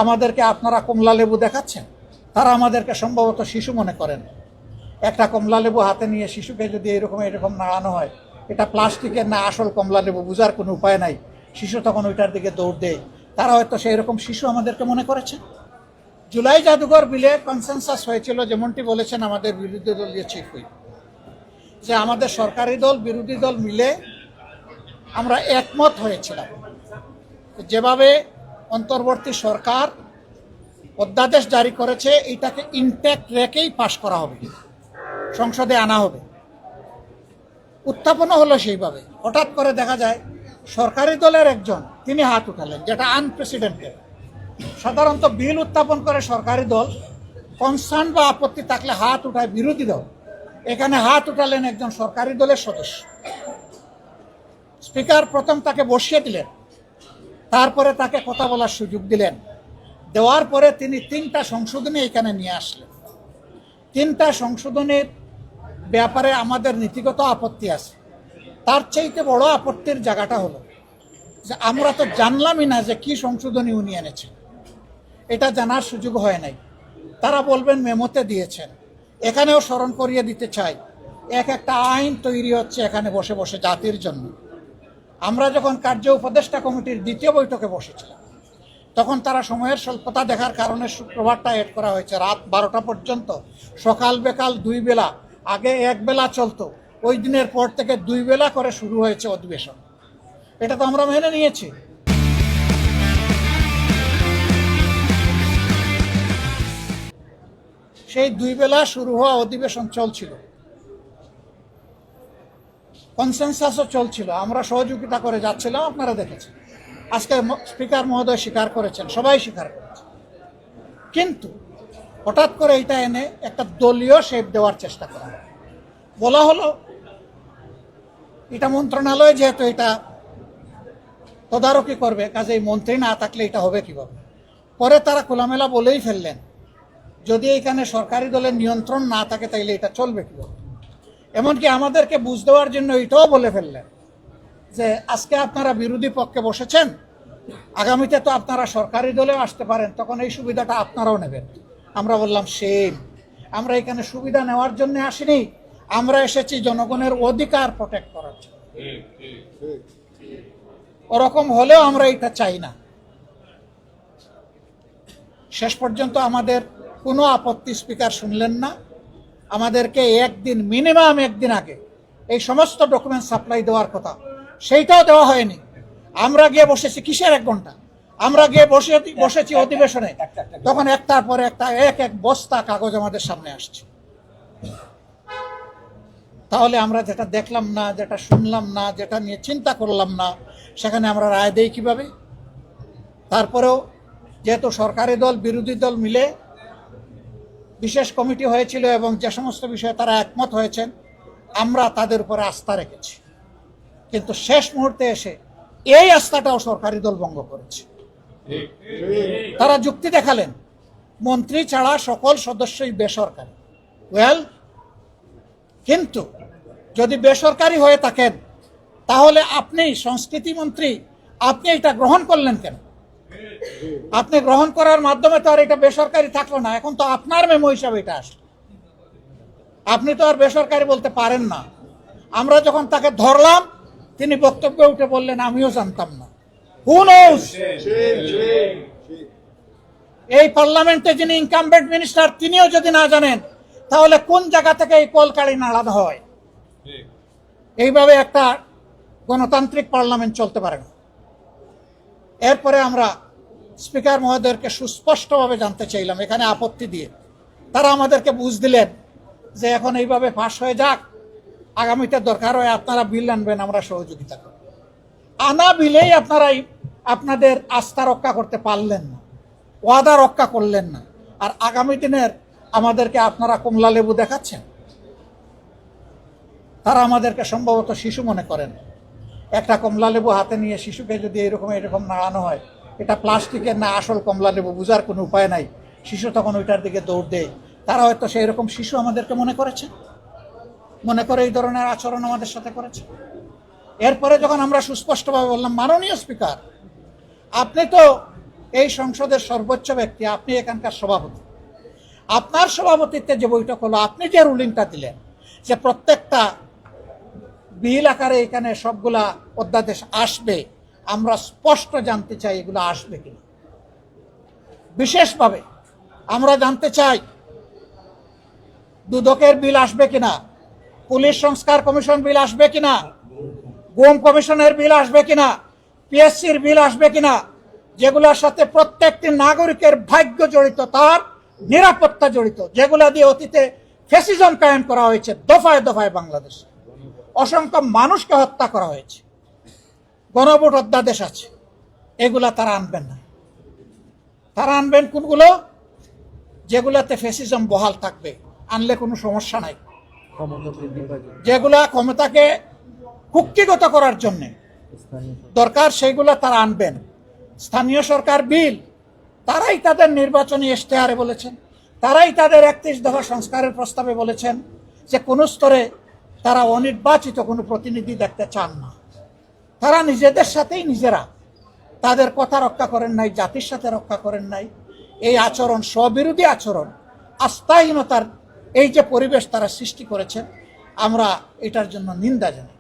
আমাদেরকে আপনারা কমলা লেবু দেখাচ্ছেন, তারা আমাদেরকে সম্ভবত শিশু মনে করেন। একটা কমলা লেবু হাতে নিয়ে শিশুকে যদি এরকম নাড়ানো হয়, এটা প্লাস্টিকের না আসল কমলা লেবু বোঝার কোনো উপায় নাই। শিশু তখন ওইটার দিকে দৌড় দেয়। তারা হয়তো সেই রকম শিশু আমাদেরকে মনে করেছে। জুলাই জাদুঘর বিলে কনসেনসাস হয়েছিল, যেমনটি বলেছেন আমাদের বিরোধী দলীয় চিফ হুইপ, যে আমাদের সরকারি দল বিরোধী দল মিলে আমরা একমত হয়েছিলাম যেভাবে অন্তর্বর্তী সরকার অধ্যাদেশ জারি করেছে এটাকে ইনট্যাক্ট রেখেই পাশ করা হবে, সংসদে আনা হবে। উত্থাপনও হলো সেইভাবে। হঠাৎ করে দেখা যায় সরকারি দলের একজন তিনি হাত উঠালেন, যেটা আনপ্রেসিডেন্টেড। সাধারণত বিল উত্থাপন করে সরকারি দল, কনসার্ন বা আপত্তি থাকলে হাত উঠায় বিরোধী দল। এখানে হাত উঠালেন একজন সরকারি দলের সদস্য। স্পিকার প্রথম তাকে বসিয়ে দিলেন, তারপরে তাকে কথা বলার সুযোগ দিলেন। দেওয়ার পরে তিনি 3টা সংশোধনী এখানে নিয়ে আসলেন। 3টা সংশোধনীর ব্যাপারে আমাদের নীতিগত আপত্তি আছে। তার চাইতে বড় আপত্তির জায়গাটা হলো যে আমরা তো জানলামই না যে কি সংশোধনী উনি এনেছেন, এটা জানার সুযোগ হয় নাই। তারা বলবেন মেমোতে দিয়েছেন। এখানেও স্মরণ করিয়ে দিতে চাই, একটা আইন তৈরি হচ্ছে এখানে বসে বসে জাতির জন্য। আমরা যখন কার্য উপদেষ্টা কমিটির 2য় বৈঠকে বসেছিলাম, তখন তারা সময়ের স্বল্পতা দেখার কারণে শুক্রবারটা এড করা হয়েছে রাত 12টা পর্যন্ত। সকাল বিকাল 2 বেলা, আগে 1 বেলা চলতো, ওই দিনের পর থেকে 2 বেলা করে শুরু হয়েছে অধিবেশন। এটা তো আমরা মেনে নিয়েছি। সেই 2 বেলা শুরু হওয়া অধিবেশন চলছিল, কনসেনসাসও চলছিল, আমরা সহযোগিতা করে যাচ্ছিলাম, আপনারা দেখেছেন। আজকে স্পিকার মহোদয় স্বীকার করেছেন, সবাই স্বীকার করেছে। কিন্তু হঠাৎ করে এটা এনে একটা দলীয় শেপ দেওয়ার চেষ্টা করা হয়। বলা হলো এটা মন্ত্রণালয় যেহেতু এটা তদারকি করবে, কাজেই মন্ত্রী না থাকলে এটা হবে কিভাবে। পরে তারা খোলামেলা বলেই ফেললেন, যদি এখানে সরকারি দলের নিয়ন্ত্রণ না থাকে তাইলে এটা চলবে কিভাবে। এমনকি আমাদেরকে বুঝ দেওয়ার জন্য এটাও বলে ফেললেন যে আজকে আপনারা বিরোধী পক্ষে বসেছেন, আগামীতে তো আপনারা সরকারি দলেও আসতে পারেন, তখন এই সুবিধাটা আপনারাও নেবেন। আমরা বললাম সেম, আমরা এখানে সুবিধা নেওয়ার জন্য আসিনি, আমরা এসেছি জনগণের অধিকার প্রোটেক্ট করার জন্য। ওরকম হলেও আমরা এটা চাই না। শেষ পর্যন্ত আমাদের কোনো আপত্তি স্পিকার শুনলেন না। আমাদেরকে মিনিমাম একদিন আগে এই সমস্ত ডকুমেন্ট সাপ্লাই দেওয়ার কথা, সেইটাও দেওয়া হয়নি। আমরা গিয়ে বসেছি কিসের 1 ঘন্টা, আমরা গিয়ে বসেছি অধিবেশনে, তখন একটার পর একটা এক বস্তা কাগজ আমাদের সামনে আসছে। তাহলে আমরা যেটা দেখলাম না, যেটা শুনলাম না, যেটা নিয়ে চিন্তা করলাম না, সেখানে আমরা রায় দেই কিভাবে? তারপরেও যেহেতু সরকারি দল বিরোধী দল মিলে বিশেষ কমিটি হয়েছিল এবং যে সমস্ত বিষয়ে তারা একমত হয়েছেন, আমরা তাদের উপরে আস্থা রেখেছি। কিন্তু শেষ মুহূর্তে এসে এই আস্থাটাও সরকারি দল ভঙ্গ করেছে। তারা যুক্তি দেখালেন মন্ত্রী ছাড়া সকল সদস্যই বেসরকারি। কিন্তু যদি বেসরকারি হয়ে থাকেন তাহলে আপনি সংস্কৃতি মন্ত্রী, আপনি এটা গ্রহণ করলেন কেন? আপনি গ্রহণ করার মাধ্যমে তো আর এটা বেসরকারি থাকলো না, এখন তো আপনার মেমো হিসাবে এটা আসলো। আপনি তো আর বেসরকারি বলতে পারেন না। আমরা যখন তাকে ধরলাম, তিনি বক্তব্যে উঠে বললেন আমিও জানতাম না। Who knows? এই পার্লামেন্টে যিনি ইনকামবেন্ট মিনিস্টার, তিনিও যদি না জানেন, তাহলে কোন জায়গা থেকে এই কলকাড়ি নাড়ানো হয়? এইভাবে একটা গণতান্ত্রিক পার্লামেন্ট চলতে পারে না। এরপরে আমরা স্পিকার মহোদয়কে সুস্পষ্টভাবে জানতে চাইলাম এখানে আপত্তি দিয়ে। তারা আমাদেরকে বুঝ দিলেন যে এখন এইভাবে পাশ হয়ে যাক, আগামীতে দরকার হয় আপনারা বিল আনবেন, আমরা সহযোগিতা করব। আনা বিলেই আপনারাই আপনাদের আস্থা রক্ষা করতে পারলেন না, ওয়াদা রক্ষা করলেন না, আর আগামী দিনের আমাদেরকে আপনারা কমলা লেবু দেখাচ্ছেন। তারা আমাদেরকে সম্ভবত শিশু মনে করেন। একটা কমলা লেবু হাতে নিয়ে শিশুকে যদি এরকম নাড়ানো হয়, এটা প্লাস্টিকের না আসল কমলা লেবু বোঝার কোনো উপায় নাই। শিশু তখন ওইটার দিকে দৌড় দেয়। তারা হয়তো সেই রকম শিশু আমাদেরকে মনে করেছে, মনে করে এই ধরনের আচরণ আমাদের সাথে করেছে। এরপরে যখন আমরা সুস্পষ্টভাবে বললাম মাননীয় স্পিকার, আপনি তো এই সংসদের সর্বোচ্চ ব্যক্তি, আপনি এখানকার সভাপতি, আপনার সভাপতিত্বে যে বৈঠক হলো, আপনি যে রুলিংটা দিলেন যে প্রত্যেকটা বিল আকারে এখানে সবগুলা অধ্যাদেশ আসবে, আমরা স্পষ্ট জানতে চাই এগুলো আসবে কিনা। বিশেষভাবে আমরা জানতে চাই দুদকের বিল আসবে কিনা, পুলিশ সংস্কার কমিশন বিল আসবে কিনা, গুম কমিশনের বিল আসবে কিনা, পিএসসির বিল আসবে কিনা, যেগুলোর সাথে প্রত্যেকটি নাগরিকের ভাগ্য জড়িত, তার নিরাপত্তা জড়িত, যেগুলা দিয়ে অতীতে ফ্যাসিজম কায়েম করা হয়েছে দফায় দফায় বাংলাদেশে, অসংখ্য মানুষকে হত্যা করা হয়েছে, গণভোট অধ্যাদেশ আছে, এগুলা তারা আনবেন না। তারা আনবেন কোনগুলো? যেগুলাতে ফ্যাসিজম বহাল থাকবে, আনলে কোনো সমস্যা নাই। যেগুলা ক্ষমতাকে কুক্ষিগত করার জন্য দরকার সেইগুলা তারা আনবেন। স্থানীয় সরকার বিল তারাই তাদের নির্বাচনী ইশতেহারে বলেছেন, তারাই তাদের 31 দফা সংস্কারের প্রস্তাবে বলেছেন যে কোন স্তরে তারা অনির্বাচিত কোনো প্রতিনিধি দেখতে চান না। তারা নিজেদের সাথেই নিজেরা তাদের কথা রক্ষা করেন নাই, জাতির সাথে রক্ষা করেন নাই। এই আচরণ, স্ববিরোধী আচরণ, আস্থাহীনতার এই যে পরিবেশ তারা সৃষ্টি করেছে, আমরা এটার জন্য নিন্দা জানাই।